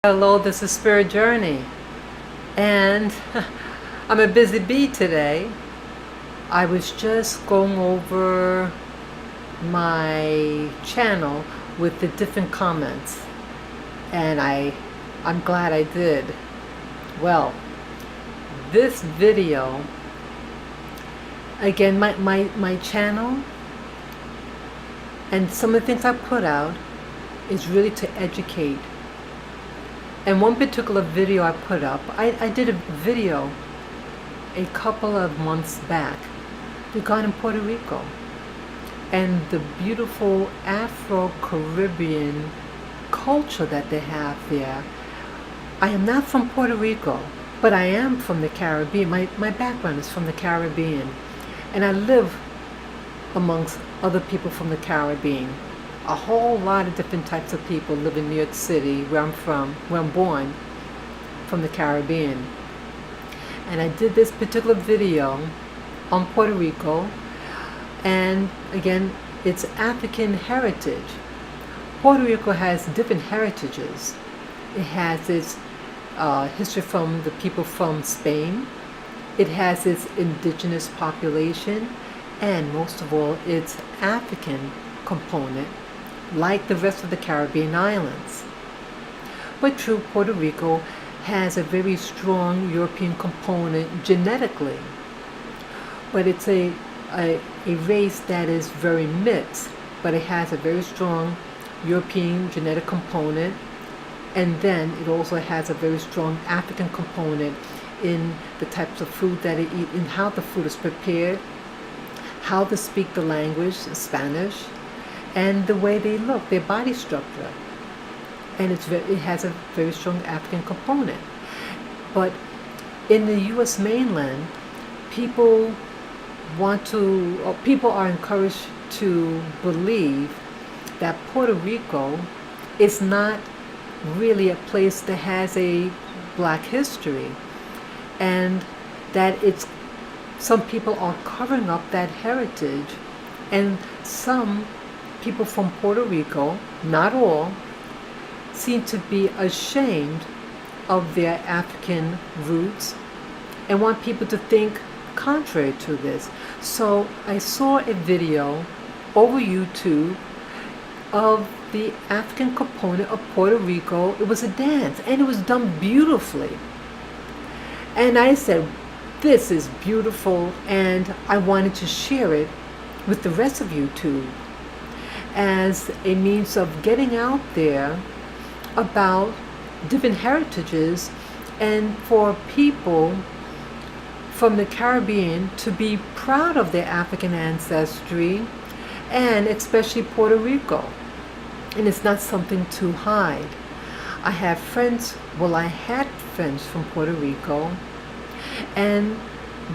Hello, this is Spirit Journey, and I'm a busy bee today. I was just going over my channel with the different comments, and I'm glad I did. Well, this video, again, my channel and some of the things I put out is really to educate. And one particular video I put up, I did a video a couple of months back regarding Puerto Rico and the beautiful Afro-Caribbean culture that they have there. I am not from Puerto Rico, but I am from the Caribbean. My background is from the Caribbean, and I live amongst other people from the Caribbean. A whole lot of different types of people live in New York City, where I'm born, from the Caribbean. And I did this particular video on Puerto Rico, and again, it's African heritage. Puerto Rico has different heritages. It has its history from the people from Spain. It has its indigenous population, and most of all, its African component, like the rest of the Caribbean islands. But true, Puerto Rico has a very strong European component genetically, but it's a race that is very mixed, but it has a very strong European genetic component, and then it also has a very strong African component in the types of food that it eats, in how the food is prepared, how they speak the language, Spanish, and the way they look, their body structure. And it has a very strong African component. But in the U.S. mainland, people are encouraged to believe that Puerto Rico is not really a place that has a black history, and that some people are covering up that heritage, and some people from Puerto Rico, not all, seem to be ashamed of their African roots and want people to think contrary to this. So I saw a video over YouTube of the African component of Puerto Rico. It was a dance, and it was done beautifully. And I said, this is beautiful, and I wanted to share it with the rest of YouTube as a means of getting out there about different heritages, and for people from the Caribbean to be proud of their African ancestry, and especially Puerto Rico. And it's not something to hide. I had friends from Puerto Rico, and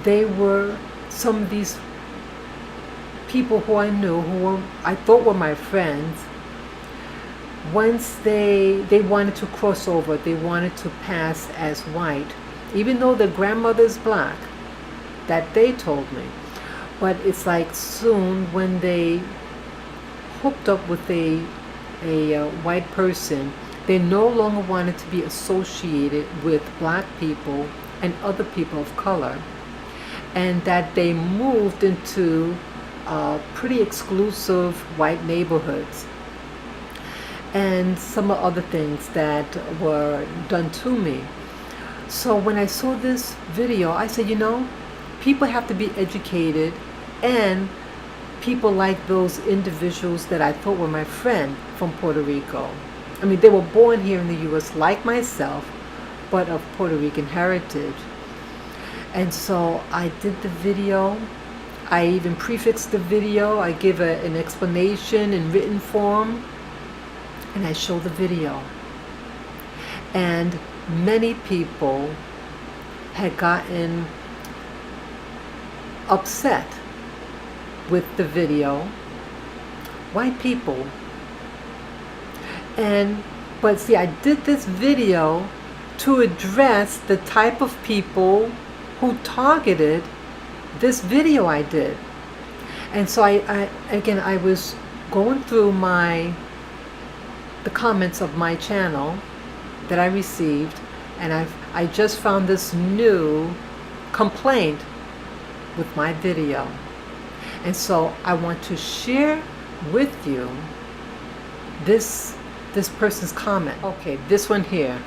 they were some of these people who I knew, I thought were my friends. Once they wanted to cross over, they wanted to pass as white, even though their grandmother is black, that they told me. But it's like soon when they hooked up with a white person, they no longer wanted to be associated with black people and other people of color, and that they moved into pretty exclusive white neighborhoods, and some other things that were done to me. So when I saw this video, I said, people have to be educated, and people like those individuals that I thought were my friend from Puerto Rico. I mean, they were born here in the U.S. like myself, but of Puerto Rican heritage. And so I did the video. I even prefixed the video. I give an explanation in written form, and I show the video. And many people had gotten upset with the video, white people. But see, I did this video to address the type of people who targeted this video I did. And so I was going through the comments of my channel, that I received, and I just found this new complaint with my video. And so I want to share with you this person's comment. Okay, this one here.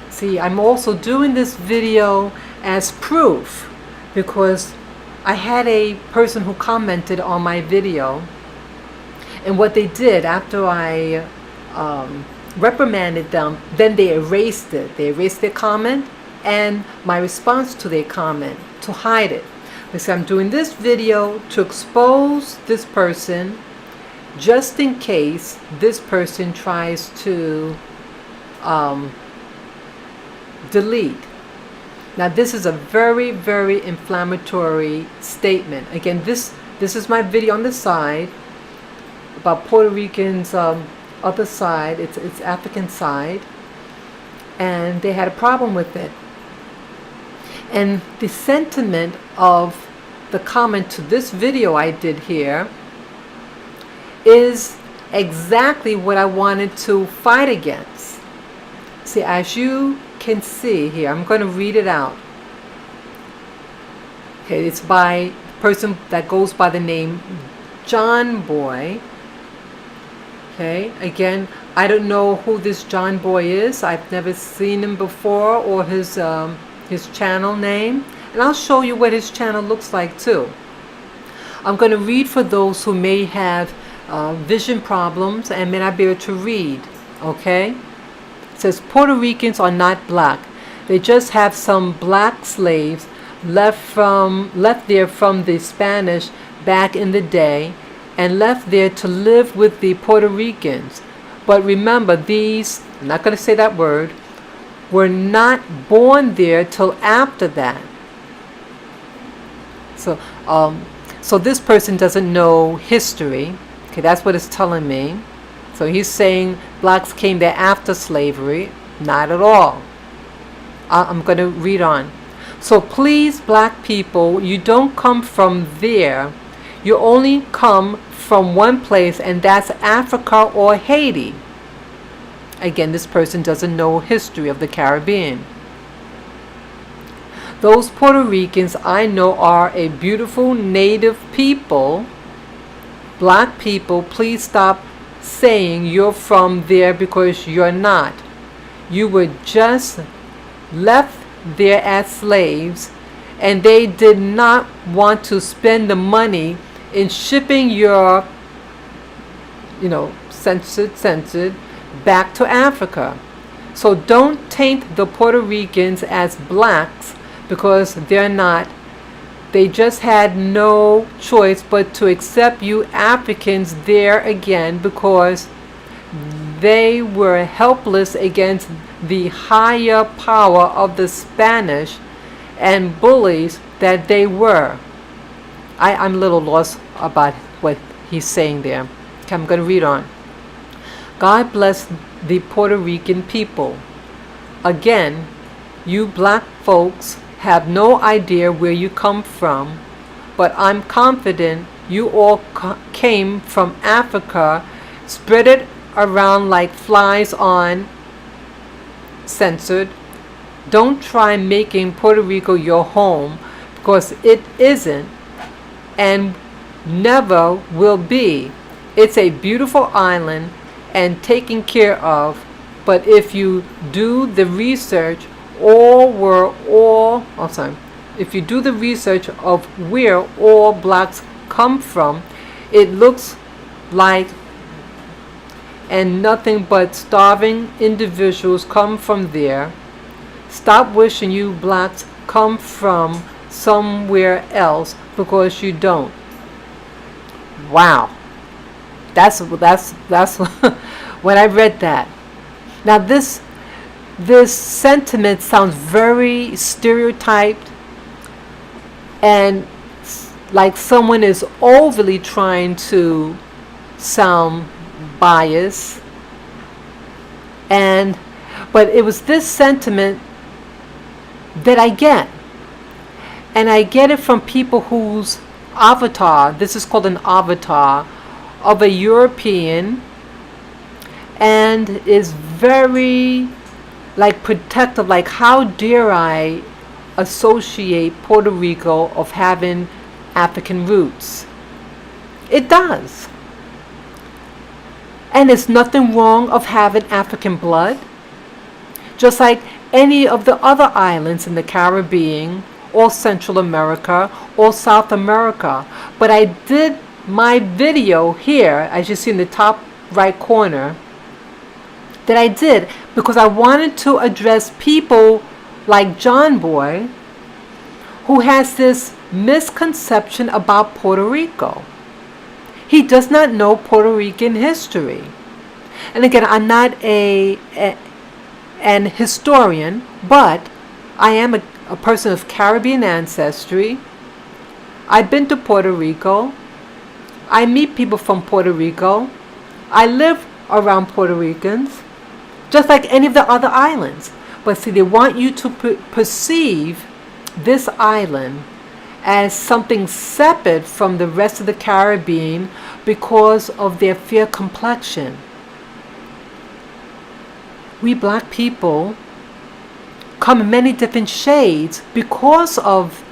See, I'm also doing this video as proof because I had a person who commented on my video, and what they did after I reprimanded them, then they erased it. They erased their comment and my response to their comment to hide it. Because I'm doing this video to expose this person just in case this person tries to delete. Now this is a very, very inflammatory statement. Again, this is my video on the side about Puerto Ricans' other side, it's African side, and they had a problem with it. And the sentiment of the comment to this video I did here is exactly what I wanted to fight against. See, as you can see here, I'm going to read it out. Okay, it's by a person that goes by the name John Boy. Okay, again, I don't know who this John Boy is. I've never seen him before, or his channel name, and I'll show you what his channel looks like too. I'm going to read for those who may have vision problems and may not be able to read. Okay, it says Puerto Ricans are not black. They just have some black slaves left there from the Spanish back in the day, and left there to live with the Puerto Ricans. But remember, these, I'm not going to say that word, were not born there till after that. So this person doesn't know history. Okay, that's what it's telling me. So he's saying blacks came there after slavery. Not at all. I'm going to read on. So please, black people, you don't come from there. You only come from one place, and that's Africa or Haiti. Again, this person doesn't know history of the Caribbean. Those Puerto Ricans I know are a beautiful native people. Black people, please stop saying you're from there because you're not. You were just left there as slaves, and they did not want to spend the money in shipping your, censored back to Africa. So don't taint the Puerto Ricans as blacks because they're not. They just had no choice but to accept you Africans there again because they were helpless against the higher power of the Spanish and bullies that they were. I'm a little lost about what he's saying there. Okay, I'm going to read on. God bless the Puerto Rican people. Again, you black folks have no idea where you come from, but I'm confident you all came from Africa, spread it around like flies on censored. Don't try making Puerto Rico your home because it isn't and never will be. It's a beautiful island and taken care of, but if you do the research if you do the research of where all blacks come from, it looks like and nothing but starving individuals come from there. Stop wishing you blacks come from somewhere else because you don't. Wow. That's when I read that. Now this sentiment sounds very stereotyped and like someone is overly trying to sound biased, but it was this sentiment that I get, and I get it from people whose avatar, this is called an avatar of a European, and is very like protective, like how dare I associate Puerto Rico of having African roots. It does. And there's nothing wrong of having African blood, just like any of the other islands in the Caribbean or Central America or South America. But I did my video here, as you see in the top right corner, that I did because I wanted to address people like John Boy, who has this misconception about Puerto Rico. He does not know Puerto Rican history. And again, I'm not an historian, but I am a person of Caribbean ancestry. I've been to Puerto Rico. I meet people from Puerto Rico. I live around Puerto Ricans, just like any of the other islands. But see, they want you to perceive this island as something separate from the rest of the Caribbean because of their fair complexion. We black people come in many different shades because of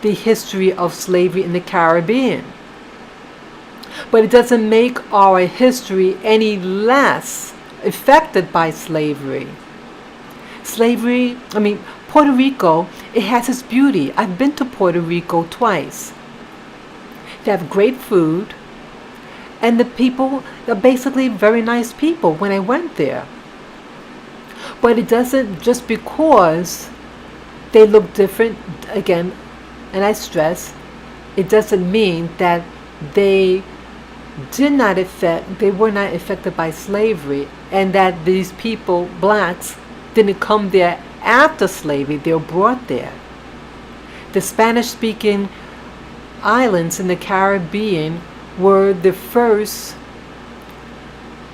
the history of slavery in the Caribbean. But it doesn't make our history any less affected by slavery. Puerto Rico, it has its beauty. I've been to Puerto Rico twice. They have great food, and the people are basically very nice people when I went there. But it doesn't, just because they look different, again, and I stress, it doesn't mean that they were not affected by slavery, and that these people, blacks, didn't come there after slavery. They were brought there. The Spanish-speaking islands in the Caribbean were the first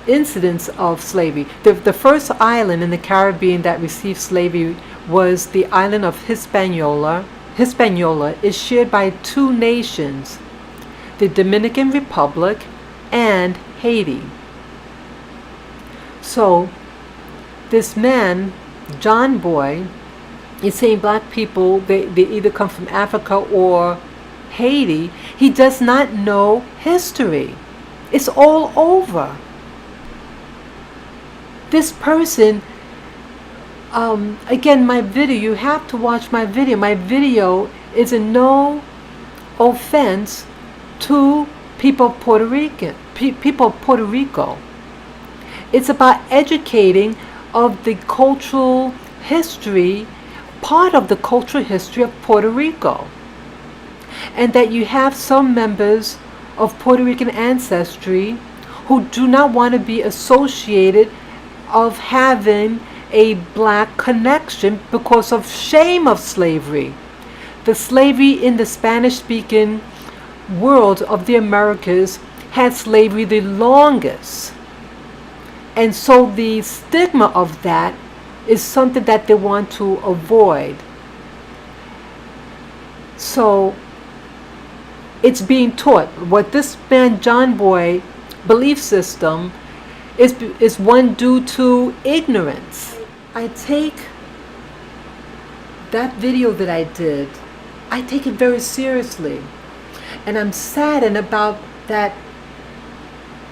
incidents of slavery. The first island in the Caribbean that received slavery was the island of Hispaniola. Hispaniola is shared by two nations, the Dominican Republic and Haiti. So this man, John Boy, is saying black people, they either come from Africa or Haiti. He does not know history. It's all over. This person, again, my video, you have to watch my video. My video is a no offense to people of Puerto Rico. It's about educating of the cultural history, part of the cultural history of Puerto Rico. And that you have some members of Puerto Rican ancestry who do not want to be associated of having a black connection because of shame of slavery. The slavery in the Spanish-speaking world of the Americas had slavery the longest. And so the stigma of that is something that they want to avoid. So it's being taught. What this man John Boy belief system is one due to ignorance. I take that video that I did, I take it very seriously. And I'm saddened about that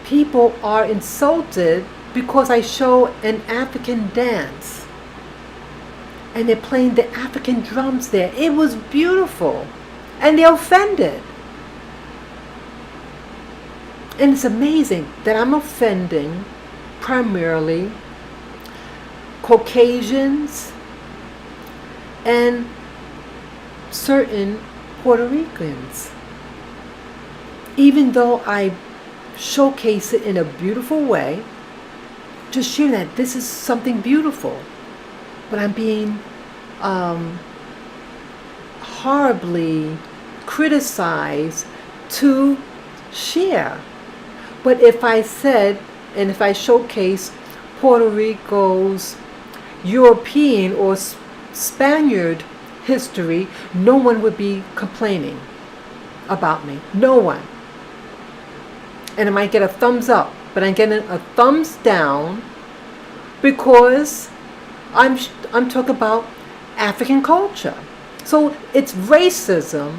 people are insulted because I show an African dance. And they're playing the African drums there. It was beautiful. And they're offended. And it's amazing that I'm offending primarily Caucasians and certain Puerto Ricans. Even though I showcase it in a beautiful way, just share that this is something beautiful. But I'm being horribly criticized to share. But if I said, and if I showcase Puerto Rico's European or Spaniard history, no one would be complaining about me. No one. And I might get a thumbs up but I'm getting a thumbs down because I'm talking about African culture. So it's racism.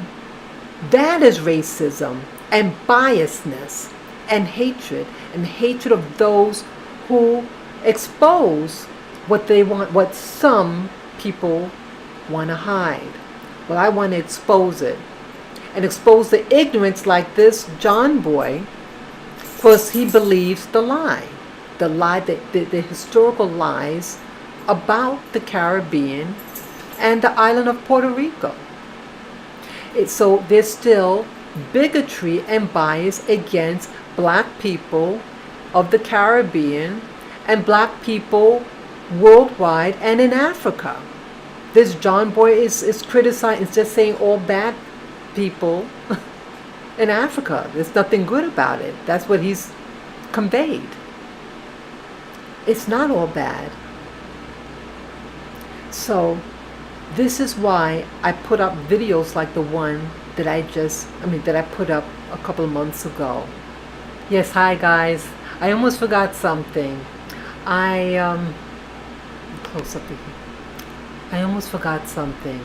That is racism and biasness and hatred of those who expose what they want, what some people want to hide. Well, I want to expose it and expose the ignorance like this John boy, because he believes the lie, the historical lies about the Caribbean and the island of Puerto Rico. So there's still bigotry and bias against black people of the Caribbean and black people worldwide and in Africa. This John boy is criticizing, it's just saying all bad people in Africa. There's nothing good about it. That's what he's conveyed. It's not all bad. So this is why I put up videos like the one that I put up a couple of months ago. Yes, hi guys. I almost forgot something. Close up again. I almost forgot something.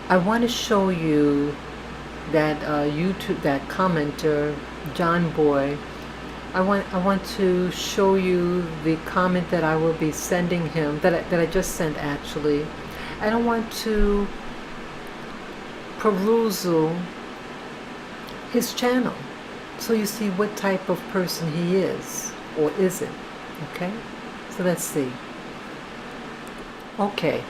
I want to show you that YouTube, that commenter, John Boy. I want to show you the comment that I will be sending him, that I just sent actually. And I want to perusal his channel so you see what type of person he is or isn't. Okay? So let's see. Okay,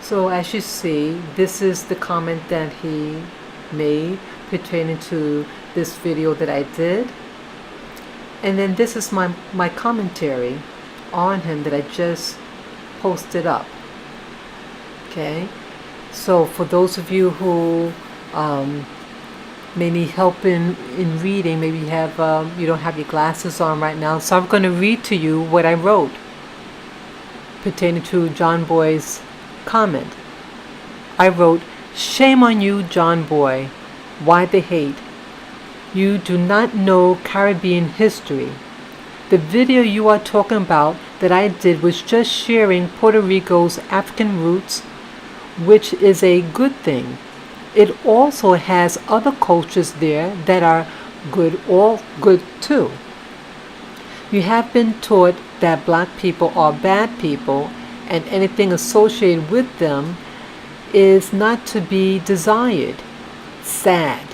so as you see, this is the comment that he made pertaining to this video that I did. And then this is my commentary on him that I just posted up. Okay, so for those of you who may need help in reading, maybe you don't have your glasses on right now, so I'm going to read to you what I wrote pertaining to John Boy's comment. I wrote, "Shame on you, John Boy. Why the hate? You do not know Caribbean history. The video you are talking about that I did was just sharing Puerto Rico's African roots, which is a good thing. It also has other cultures there that are good, all good too. You have been taught that black people are bad people and anything associated with them is not to be desired. Sad.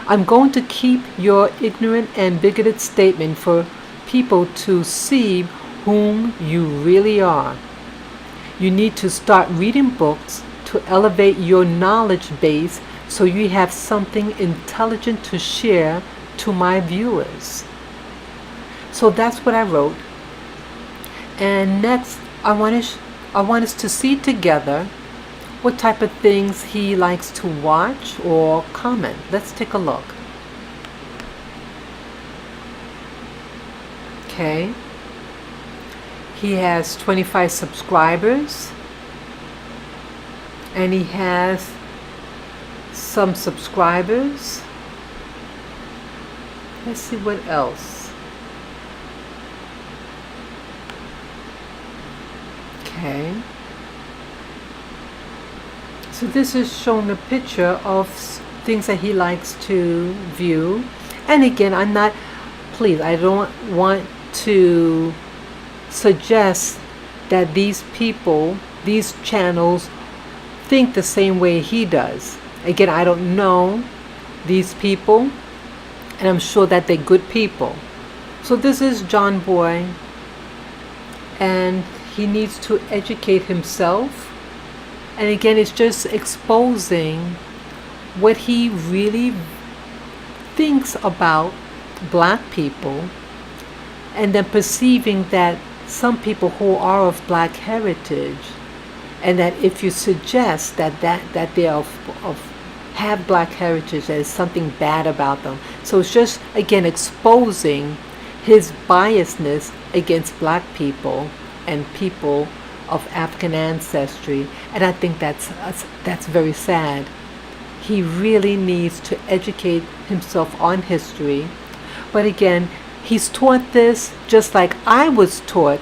I'm going to keep your ignorant and bigoted statement for people to see whom you really are. You need to start reading books to elevate your knowledge base so you have something intelligent to share to my viewers." So that's what I wrote. And next, I want us to see together what type of things he likes to watch or comment. Let's take a look. Okay. He has 25 subscribers. And he has some subscribers. Let's see what else. Okay. So this is showing a picture of things that he likes to view. And again, I don't want to suggest that these people, these channels, think the same way he does. Again, I don't know these people, and I'm sure that they're good people. So this is John Boy, and he needs to educate himself. And again, it's just exposing what he really thinks about black people, and then perceiving that some people who are of black heritage, and that if you suggest that they are have black heritage, there is something bad about them. So it's just, again, exposing his biasness against black people and people of African ancestry. And I think that's very sad. He really needs to educate himself on history. But again, He's taught this just like I was taught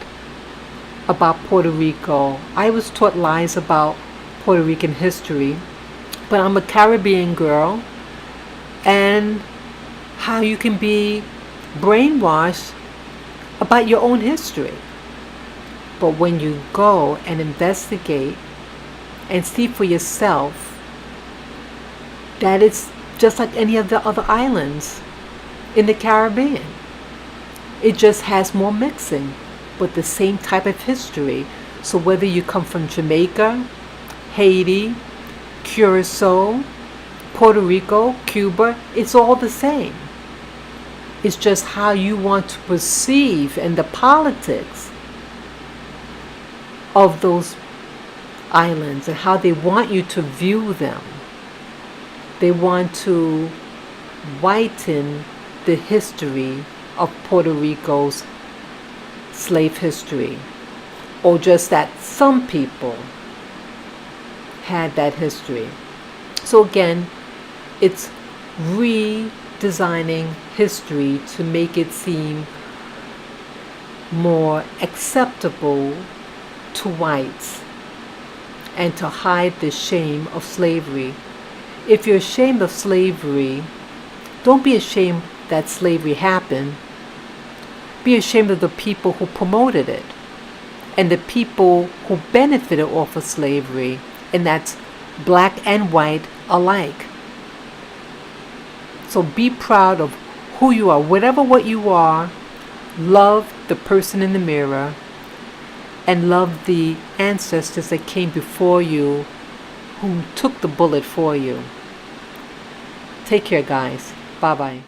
about Puerto Rico. I was taught lies about Puerto Rican history, but I'm a Caribbean girl, and how you can be brainwashed about your own history. But when you go and investigate and see for yourself that it's just like any of the other islands in the Caribbean. It just has more mixing, but the same type of history. So whether you come from Jamaica, Haiti, Curacao, Puerto Rico, Cuba, it's all the same. It's just how you want to perceive and the politics of those islands and how they want you to view them. They want to whiten the history of Puerto Rico's slave history, or just that some people had that history. So again, it's redesigning history to make it seem more acceptable to whites and to hide the shame of slavery. If you're ashamed of slavery, don't be ashamed that slavery happened. Be ashamed of the people who promoted it and the people who benefited off of slavery, and that's black and white alike. So be proud of who you are, whatever what you are. Love the person in the mirror and love the ancestors that came before you who took the bullet for you. Take care, guys. Bye-bye.